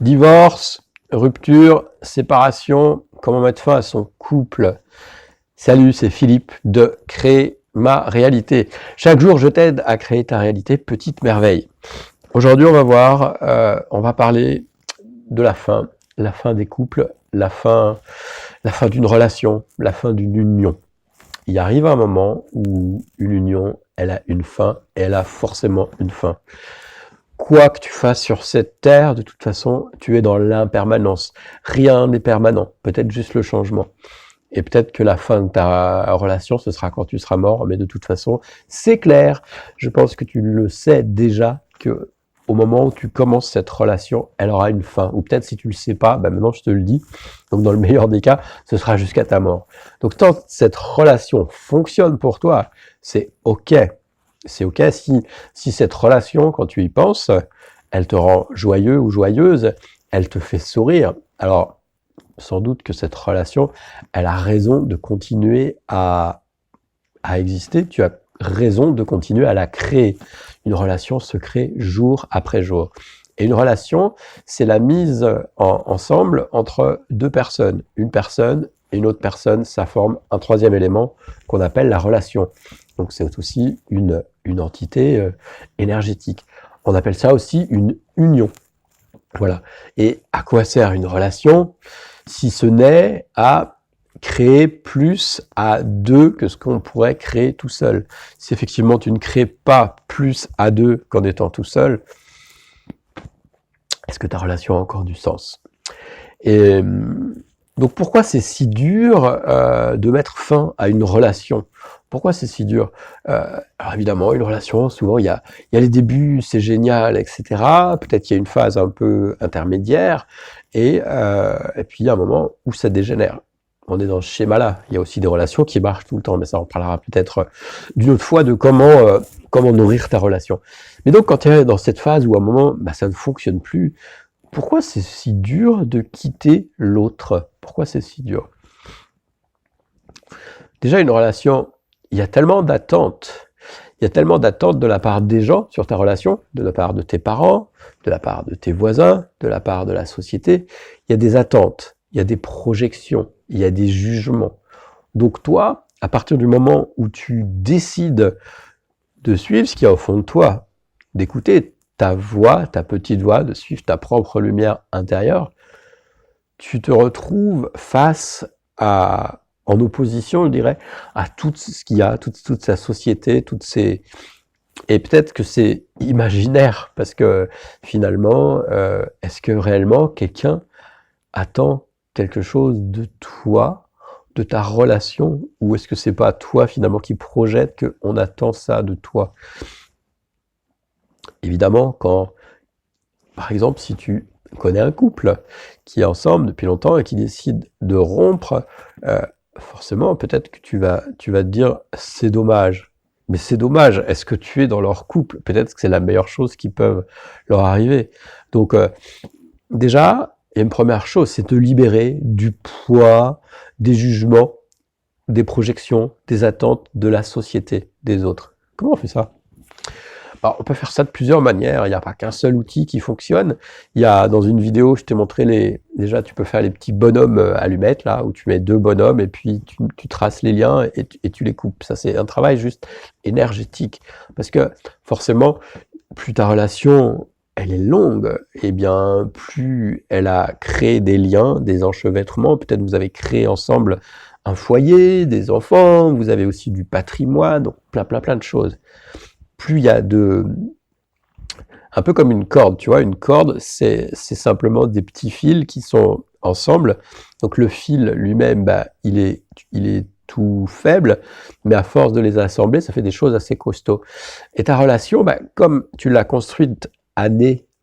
Divorce, rupture, séparation, comment mettre fin à son couple. Salut, c'est Philippe de Créer ma réalité. Chaque jour, je t'aide à créer ta réalité, petite merveille. Aujourd'hui, on va parler de la fin des couples, la fin d'une relation, la fin d'une union. Il arrive un moment où une union, elle a une fin, et elle a forcément une fin. Quoi que tu fasses sur cette terre, de toute façon, tu es dans l'impermanence. Rien n'est permanent, peut-être juste le changement. Et peut-être que la fin de ta relation, ce sera quand tu seras mort, mais de toute façon, c'est clair. Je pense que tu le sais déjà que au moment où tu commences cette relation, elle aura une fin. Ou peut-être si tu le sais pas, maintenant je te le dis. Donc dans le meilleur des cas, ce sera jusqu'à ta mort. Donc tant que cette relation fonctionne pour toi, c'est ok. C'est ok si cette relation, quand tu y penses, elle te rend joyeux ou joyeuse, elle te fait sourire. Alors, sans doute que cette relation, elle a raison de continuer à exister. Tu as raison de continuer à la créer. Une relation se crée jour après jour. Et une relation, c'est la mise ensemble entre deux personnes. Une personne et une autre personne, ça forme un troisième élément qu'on appelle la relation. Donc c'est aussi une entité énergétique. On appelle ça aussi une union. Voilà. Et à quoi sert une relation si ce n'est à créer plus à deux que ce qu'on pourrait créer tout seul. Si effectivement tu ne crées pas plus à deux qu'en étant tout seul, est-ce que ta relation a encore du sens? Et donc pourquoi c'est si dur de mettre fin à une relation? Pourquoi c'est si dur? Alors évidemment, une relation, souvent il y a les débuts, c'est génial, etc. Peut-être qu'il y a une phase un peu intermédiaire, et puis il y a un moment où ça dégénère. On est dans ce schéma-là. Il y a aussi des relations qui marchent tout le temps, mais ça on parlera peut-être d'une autre fois de comment nourrir ta relation. Mais donc quand tu es dans cette phase où à un moment ça ne fonctionne plus, pourquoi c'est si dur de quitter l'autre? Pourquoi c'est si dur? Déjà, une relation, il y a tellement d'attentes. Il y a tellement d'attentes de la part des gens sur ta relation, de la part de tes parents, de la part de tes voisins, de la part de la société. Il y a des attentes, il y a des projections, il y a des jugements. Donc toi, à partir du moment où tu décides de suivre ce qu'il y a au fond de toi, d'écouter ta voix, ta petite voix, de suivre ta propre lumière intérieure, tu te retrouves face en opposition, je dirais, à tout ce qu'il y a, toute sa société, et peut-être que c'est imaginaire, parce que finalement, est-ce que réellement quelqu'un attend quelque chose de toi, de ta relation, ou est-ce que c'est pas toi finalement qui projette qu'on attend ça de toi? Évidemment, par exemple, si tu connais un couple qui est ensemble depuis longtemps et qui décide de rompre, forcément, peut-être que tu vas te dire « c'est dommage ». Mais c'est dommage, est-ce que tu es dans leur couple? Peut-être que c'est la meilleure chose qui peut leur arriver. Donc déjà, il y a une première chose, c'est te libérer du poids, des jugements, des projections, des attentes de la société, des autres. Comment on fait ça? Alors, on peut faire ça de plusieurs manières, il n'y a pas qu'un seul outil qui fonctionne. Il y a, dans une vidéo, je t'ai montré déjà tu peux faire les petits bonhommes allumettes, là, où tu mets deux bonhommes et puis tu traces les liens et tu les coupes. Ça, c'est un travail juste énergétique. Parce que, forcément, plus ta relation, elle est longue, et bien, plus elle a créé des liens, des enchevêtrements. Peut-être vous avez créé ensemble un foyer, des enfants, vous avez aussi du patrimoine, donc plein de choses. Plus il y a un peu comme une corde, tu vois, une corde, c'est simplement des petits fils qui sont ensemble. Donc le fil lui-même, il est tout faible, mais à force de les assembler, ça fait des choses assez costauds. Et ta relation, comme tu l'as construite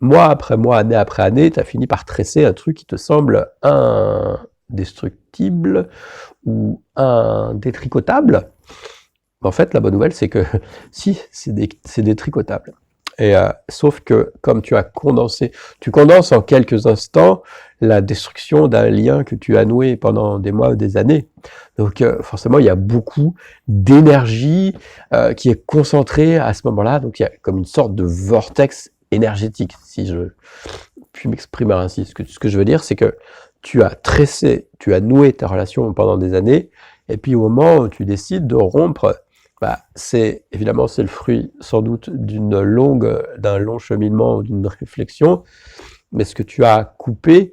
mois après mois, année après année, tu as fini par tresser un truc qui te semble indestructible ou indétricotable. En fait, la bonne nouvelle, c'est que si, c'est détricotable. Et sauf que, comme tu condenses en quelques instants la destruction d'un lien que tu as noué pendant des mois ou des années. Donc forcément, il y a beaucoup d'énergie qui est concentrée à ce moment-là. Donc il y a comme une sorte de vortex énergétique, si je puis m'exprimer ainsi. Ce que je veux dire, c'est que tu as tressé, tu as noué ta relation pendant des années, et puis au moment où tu décides de rompre, évidemment c'est le fruit sans doute d'un long cheminement ou d'une réflexion, mais ce que tu as coupé,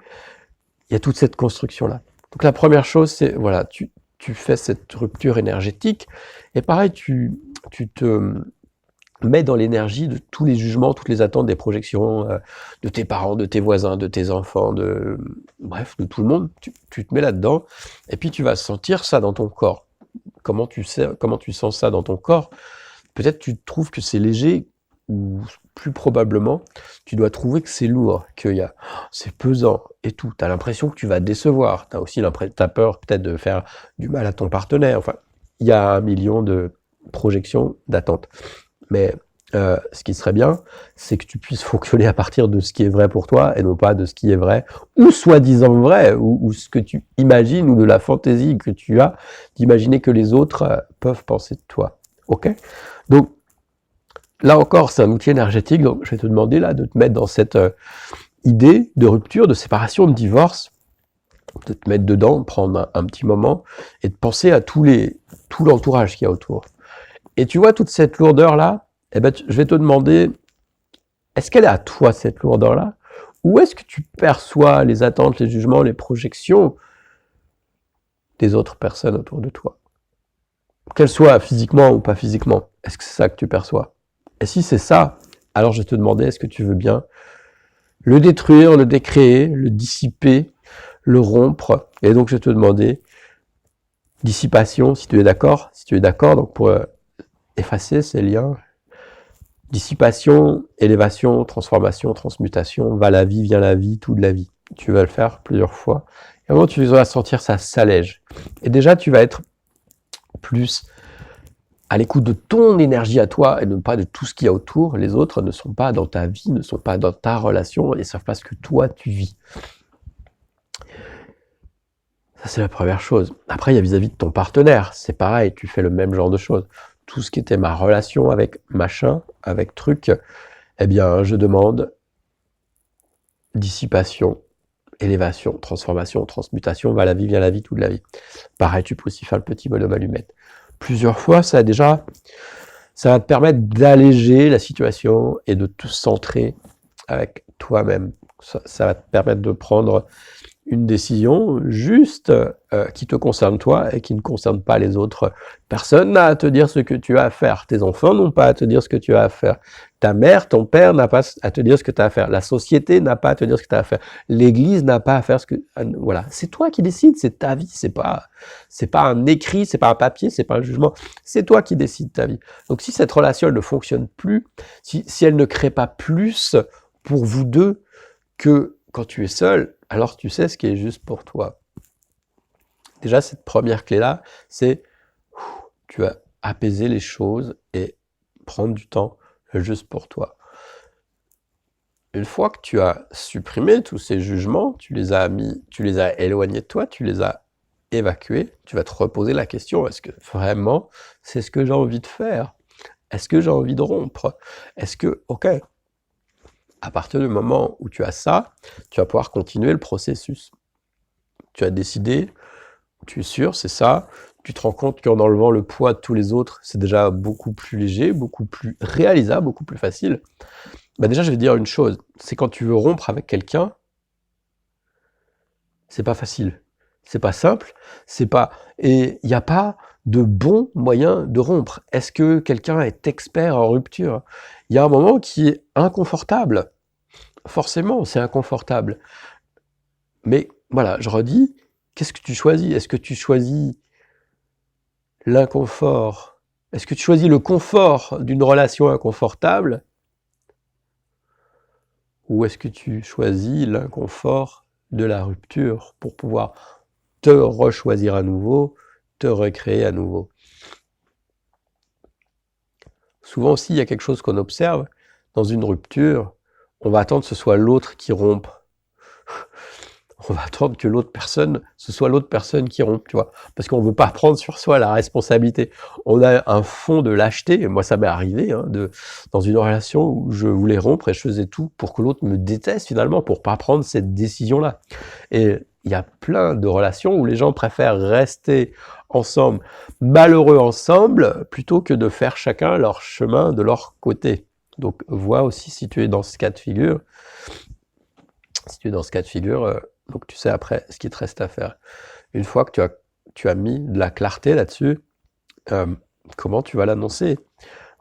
il y a toute cette construction-là. Donc la première chose, c'est, voilà, tu fais cette rupture énergétique, et pareil, tu te mets dans l'énergie de tous les jugements, toutes les attentes, des projections de tes parents, de tes voisins, de tes enfants, bref, de tout le monde. Tu te mets là-dedans, et puis tu vas sentir ça dans ton corps. Comment tu sens ça dans ton corps? Peut-être tu trouves que c'est léger, ou plus probablement, tu dois trouver que c'est lourd, c'est pesant et tout. Tu as l'impression que tu vas décevoir. Tu as aussi t'as peur peut-être de faire du mal à ton partenaire. Enfin, il y a 1 million de projections, d'attentes. Mais ce qui serait bien, c'est que tu puisses fonctionner à partir de ce qui est vrai pour toi et non pas de ce qui est vrai, ou soi-disant vrai, ou ce que tu imagines, ou de la fantaisie que tu as d'imaginer que les autres peuvent penser de toi. Ok? Donc, là encore, c'est un outil énergétique, donc je vais te demander là de te mettre dans cette idée de rupture, de séparation, de divorce, de te mettre dedans, prendre un petit moment, et de penser à tout l'entourage qu'il y a autour. Et tu vois toute cette lourdeur-là, je vais te demander, est-ce qu'elle est à toi cette lourdeur-là? Ou est-ce que tu perçois les attentes, les jugements, les projections des autres personnes autour de toi? Qu'elles soient physiquement ou pas physiquement, est-ce que c'est ça que tu perçois? Et si c'est ça, alors je vais te demander, est-ce que tu veux bien le détruire, le décréer, le dissiper, le rompre? Et donc je vais te demander, dissipation, si tu es d'accord, donc pour effacer ces liens, dissipation, élévation, transformation, transmutation, va la vie, vient la vie, tout de la vie. Tu vas le faire plusieurs fois. Et à un moment, tu vas sentir ça s'allège. Et déjà, tu vas être plus à l'écoute de ton énergie à toi et non pas de tout ce qu'il y a autour. Les autres ne sont pas dans ta vie, ne sont pas dans ta relation et ne savent pas ce que toi, tu vis. Ça, c'est la première chose. Après, il y a vis-à-vis de ton partenaire. C'est pareil, tu fais le même genre de choses. Tout ce qui était ma relation avec machin, avec truc, eh bien, je demande dissipation, élévation, transformation, transmutation, va la vie, vient la vie, toute la vie. Pareil, tu peux aussi faire le petit bonhomme allumette. Plusieurs fois, ça va te permettre d'alléger la situation et de te centrer avec toi-même. Ça va te permettre de prendre une décision juste qui te concerne toi et qui ne concerne pas les autres. Personne n'a à te dire ce que tu as à faire. Tes enfants n'ont pas à te dire ce que tu as à faire. Ta mère, ton père n'a pas à te dire ce que tu as à faire. La société n'a pas à te dire ce que tu as à faire. L'église n'a pas à faire ce que... Voilà, c'est toi qui décides, c'est ta vie, c'est pas un écrit, c'est pas un papier, c'est pas un jugement. C'est toi qui décides ta vie. Donc si cette relation elle ne fonctionne plus, si elle ne crée pas plus pour vous deux que quand tu es seul, alors tu sais ce qui est juste pour toi. Déjà, cette première clé-là, c'est tu vas apaiser les choses et prendre du temps juste pour toi. Une fois que tu as supprimé tous ces jugements, tu les as éloignés de toi, tu les as évacués, tu vas te reposer la question, est-ce que vraiment c'est ce que j'ai envie de faire? Est-ce que j'ai envie de rompre? Est-ce que, ok, à partir du moment où tu as ça, tu vas pouvoir continuer le processus. Tu as décidé, tu es sûr, c'est ça, tu te rends compte qu'en enlevant le poids de tous les autres, c'est déjà beaucoup plus léger, beaucoup plus réalisable, beaucoup plus facile. Déjà, je vais te dire une chose, c'est quand tu veux rompre avec quelqu'un, c'est pas facile, c'est pas simple, et il n'y a pas de bon moyen de rompre. Est-ce que quelqu'un est expert en rupture? Il y a un moment qui est inconfortable. Forcément, c'est inconfortable. Mais voilà, je redis, qu'est-ce que tu choisis? Est-ce que tu choisis l'inconfort? Est-ce que tu choisis le confort d'une relation inconfortable? Ou est-ce que tu choisis l'inconfort de la rupture pour pouvoir te rechoisir à nouveau, te recréer à nouveau? Souvent aussi, il y a quelque chose qu'on observe, dans une rupture, on va attendre que ce soit l'autre qui rompe. on va attendre que l'autre personne, ce soit l'autre personne qui rompt, tu vois. Parce qu'on veut pas prendre sur soi la responsabilité. On a un fond de lâcheté, et moi ça m'est arrivé, hein, dans une relation où je voulais rompre et je faisais tout pour que l'autre me déteste finalement, pour pas prendre cette décision-là. Et il y a plein de relations où les gens préfèrent rester ensemble, malheureux ensemble, plutôt que de faire chacun leur chemin de leur côté. Donc vois aussi si tu es dans ce cas de figure, donc tu sais après ce qu'il te reste à faire. Une fois que tu as mis de la clarté là-dessus, euh, comment tu vas l'annoncer?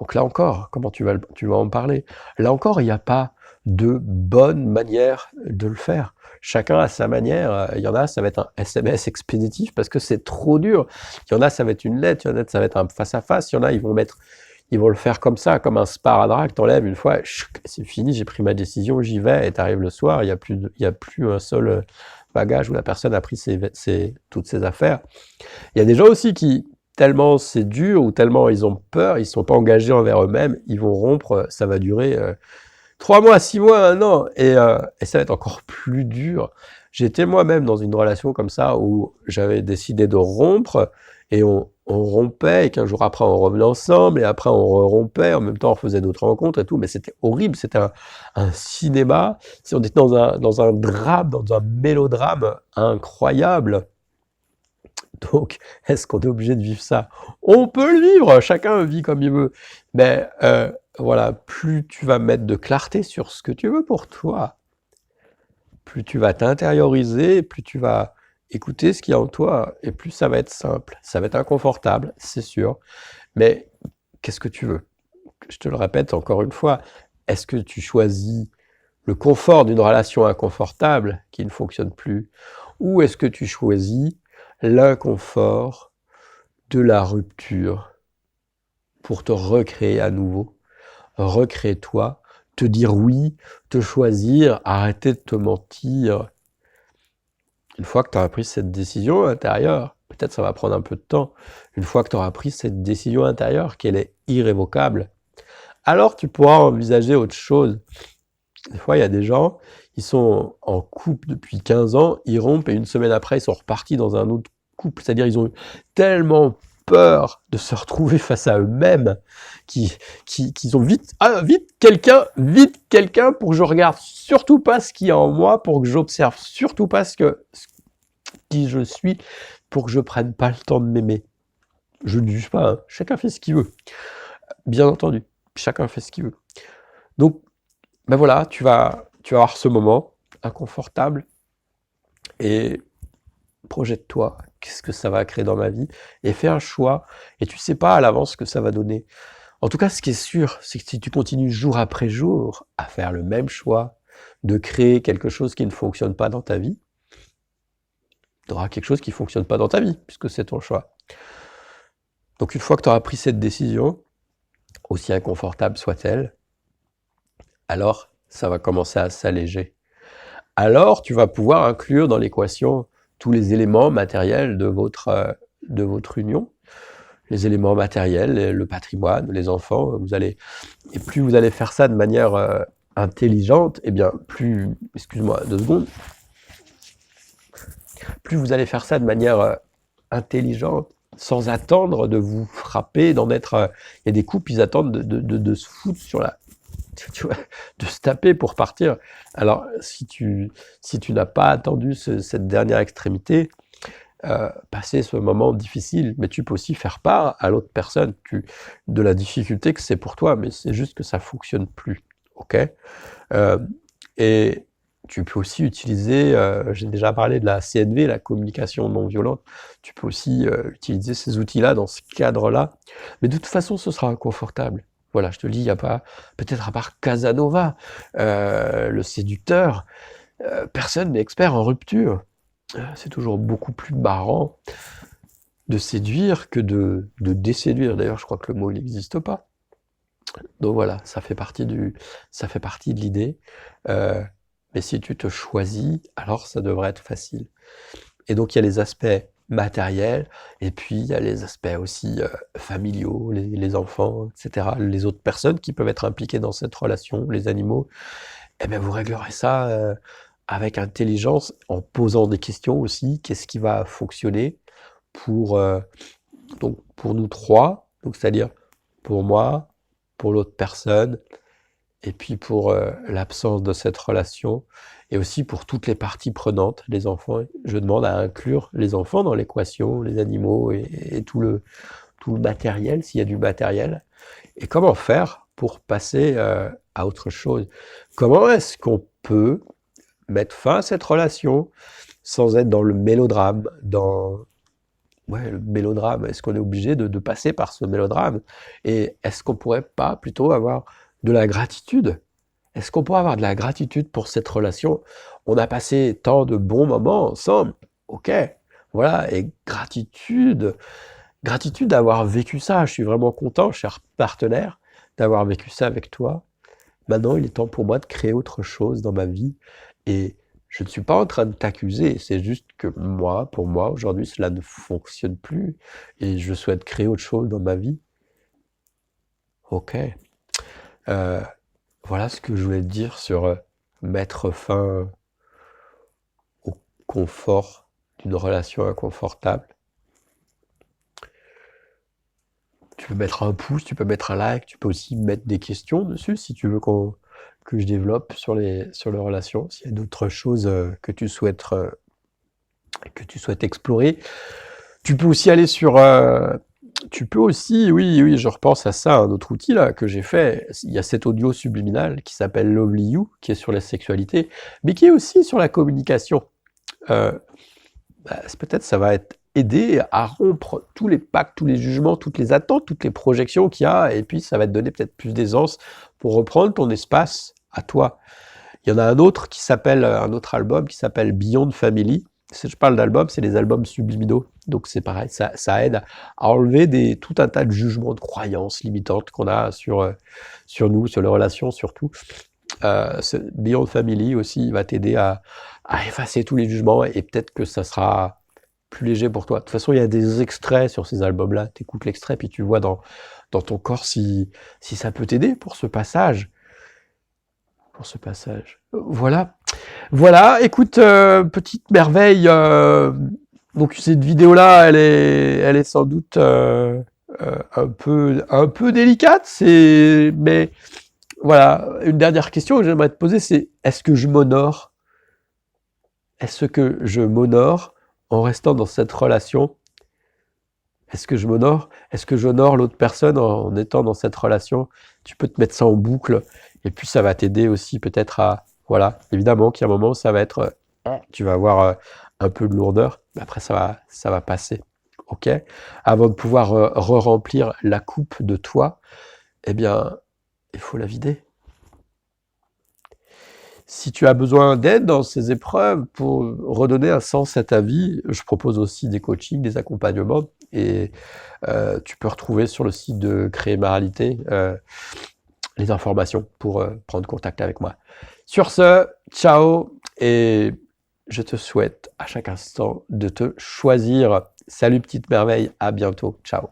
Donc là encore, comment tu vas en parler? Là encore, il n'y a pas de bonne manière de le faire. Chacun a sa manière. Il y en a, ça va être un SMS expéditif parce que c'est trop dur. Il y en a, ça va être une lettre. Il y en a, ça va être un face-à-face. Il y en a, ils vont le faire comme ça, comme un sparadrap, t'enlèves une fois, c'est fini, j'ai pris ma décision, j'y vais, et t'arrives le soir, il y a plus un seul bagage où la personne a pris toutes ses affaires. Il y a des gens aussi qui, tellement c'est dur, ou tellement ils ont peur, ils sont pas engagés envers eux-mêmes, ils vont rompre, ça va durer 3 mois, 6 mois, 1 an, et ça va être encore plus dur. J'étais moi-même dans une relation comme ça, où j'avais décidé de rompre, et on rompait, et qu'un jour après on revenait ensemble, et après on rompait, en même temps on faisait d'autres rencontres et tout, mais c'était horrible, c'était un cinéma, si on était dans un drame, dans un mélodrame incroyable. Donc, est-ce qu'on est obligé de vivre ça? On peut le vivre, chacun vit comme il veut, mais voilà, plus tu vas mettre de clarté sur ce que tu veux pour toi, plus tu vas t'intérioriser, plus tu vas écouter ce qu'il y a en toi, et plus ça va être simple. Ça va être inconfortable, c'est sûr, mais qu'est-ce que tu veux? Je te le répète encore une fois, est-ce que tu choisis le confort d'une relation inconfortable qui ne fonctionne plus, ou est-ce que tu choisis l'inconfort de la rupture pour te recréer à nouveau, recréer toi, te dire oui, te choisir, arrêter de te mentir. Une fois que tu auras pris cette décision intérieure, peut-être ça va prendre un peu de temps, une fois que tu auras pris cette décision intérieure, qu'elle est irrévocable, alors tu pourras envisager autre chose. Des fois, il y a des gens, ils sont en couple depuis 15 ans, ils rompent et une semaine après, ils sont repartis dans un autre couple. C'est-à-dire, ils ont eu tellement peur de se retrouver face à eux-mêmes qu'ils ont vite quelqu'un pour que je regarde surtout pas ce qu'il y a en moi, pour que j'observe surtout pas qui je suis, pour que je prenne pas le temps de m'aimer. Je ne juge pas, hein. Chacun fait ce qu'il veut. Bien entendu, chacun fait ce qu'il veut. Donc, ben voilà, tu vas avoir ce moment inconfortable et projette-toi, qu'est-ce que ça va créer dans ma vie, et fais un choix, et tu sais pas à l'avance ce que ça va donner. En tout cas, ce qui est sûr, c'est que si tu continues jour après jour à faire le même choix, de créer quelque chose qui ne fonctionne pas dans ta vie, tu auras quelque chose qui ne fonctionne pas dans ta vie, puisque c'est ton choix. Donc une fois que tu auras pris cette décision, aussi inconfortable soit-elle, alors ça va commencer à s'alléger. Alors tu vas pouvoir inclure dans l'équation tous les éléments matériels de votre union, les éléments matériels, le patrimoine, les enfants, et plus vous allez faire ça de manière intelligente, et bien excuse-moi 2 secondes, plus vous allez faire ça de manière intelligente, sans attendre de vous frapper, il y a des couples, ils attendent de se foutre sur tu vois, de se taper pour partir. Alors, si tu n'as pas attendu cette dernière extrémité, passer ce moment difficile, mais tu peux aussi faire part à l'autre personne de la difficulté que c'est pour toi, mais c'est juste que ça fonctionne plus, ok? Et tu peux aussi utiliser, j'ai déjà parlé de la CNV, la communication non violente, tu peux aussi utiliser ces outils-là dans ce cadre-là, mais de toute façon, ce sera inconfortable. Voilà, je te le dis, il n'y a pas, peut-être à part Casanova, le séducteur, personne n'est expert en rupture. C'est toujours beaucoup plus marrant de séduire que de déséduire. D'ailleurs, je crois que le mot n'existe pas. Donc voilà, ça fait partie de l'idée. Mais si tu te choisis, alors ça devrait être facile. Et donc il y a les aspects matériels, et puis il y a les aspects aussi familiaux, les enfants, etc., les autres personnes qui peuvent être impliquées dans cette relation, les animaux. Eh bien vous réglerez ça avec intelligence, en posant des questions aussi. Qu'est-ce qui va fonctionner pour, donc pour nous trois, donc c'est-à-dire pour moi, pour l'autre personne, et puis pour l'absence de cette relation, et aussi pour toutes les parties prenantes, les enfants. Je demande à inclure les enfants dans l'équation, les animaux et tout le matériel, s'il y a du matériel. Et comment faire pour passer à autre chose? Comment est-ce qu'on peut mettre fin à cette relation sans être dans le mélodrame, le mélodrame? Est-ce qu'on est obligé de passer par ce mélodrame? Et est-ce qu'on pourrait pas plutôt avoir de la gratitude? Est-ce qu'on pourrait avoir de la gratitude pour cette relation? On a passé tant de bons moments ensemble, ok, voilà, et gratitude d'avoir vécu ça. Je suis vraiment content, cher partenaire, d'avoir vécu ça avec toi. Maintenant, il est temps pour moi de créer autre chose dans ma vie. Et je ne suis pas en train de t'accuser, c'est juste que moi, pour moi, aujourd'hui, cela ne fonctionne plus. Et je souhaite créer autre chose dans ma vie. Ok. Voilà ce que je voulais te dire sur mettre fin au confort d'une relation inconfortable. Tu peux mettre un pouce, tu peux mettre un like, tu peux aussi mettre des questions dessus si tu veux que je développe sur les relations. S'il y a d'autres choses que tu souhaites explorer. Tu peux aussi aller sur... tu peux aussi, oui, je repense à ça, un autre outil là que j'ai fait. Il y a cet audio subliminal qui s'appelle Lovely You, qui est sur la sexualité, mais qui est aussi sur la communication. Peut-être ça va aider à rompre tous les pactes, tous les jugements, toutes les attentes, toutes les projections qu'il y a, et puis ça va te donner peut-être plus d'aisance pour reprendre ton espace à toi. Il y en a un autre album qui s'appelle Beyond Family. Si je parle d'albums, c'est les albums subliminaux. Donc c'est pareil, ça aide à enlever tout un tas de jugements, de croyances limitantes qu'on a sur nous, sur les relations surtout. Beyond Family aussi va t'aider à effacer tous les jugements, et peut-être que ça sera plus léger pour toi. De toute façon, il y a des extraits sur ces albums-là. Tu écoutes l'extrait, puis tu vois dans ton corps si ça peut t'aider pour ce passage. Voilà, écoute, petite merveille. Donc cette vidéo-là, elle est sans doute un peu délicate. Mais voilà, une dernière question que j'aimerais te poser, c'est est-ce que je m'honore? Est-ce que je m'honore en restant dans cette relation? Est-ce que je m'honore? Est-ce que j'honore l'autre personne en étant dans cette relation? Tu peux te mettre ça en boucle, et puis ça va t'aider aussi peut-être à... Voilà, évidemment qu'il y a un moment où ça va être... tu vas avoir un peu de lourdeur, mais après ça va passer. Ok? Avant de pouvoir re-remplir la coupe de toi, eh bien, il faut la vider. Si tu as besoin d'aide dans ces épreuves pour redonner un sens à ta vie, je propose aussi des coachings, des accompagnements, et tu peux retrouver sur le site de Créer ma réalité les informations pour prendre contact avec moi. Sur ce, ciao, et je te souhaite à chaque instant de te choisir. Salut petite merveille, à bientôt, ciao.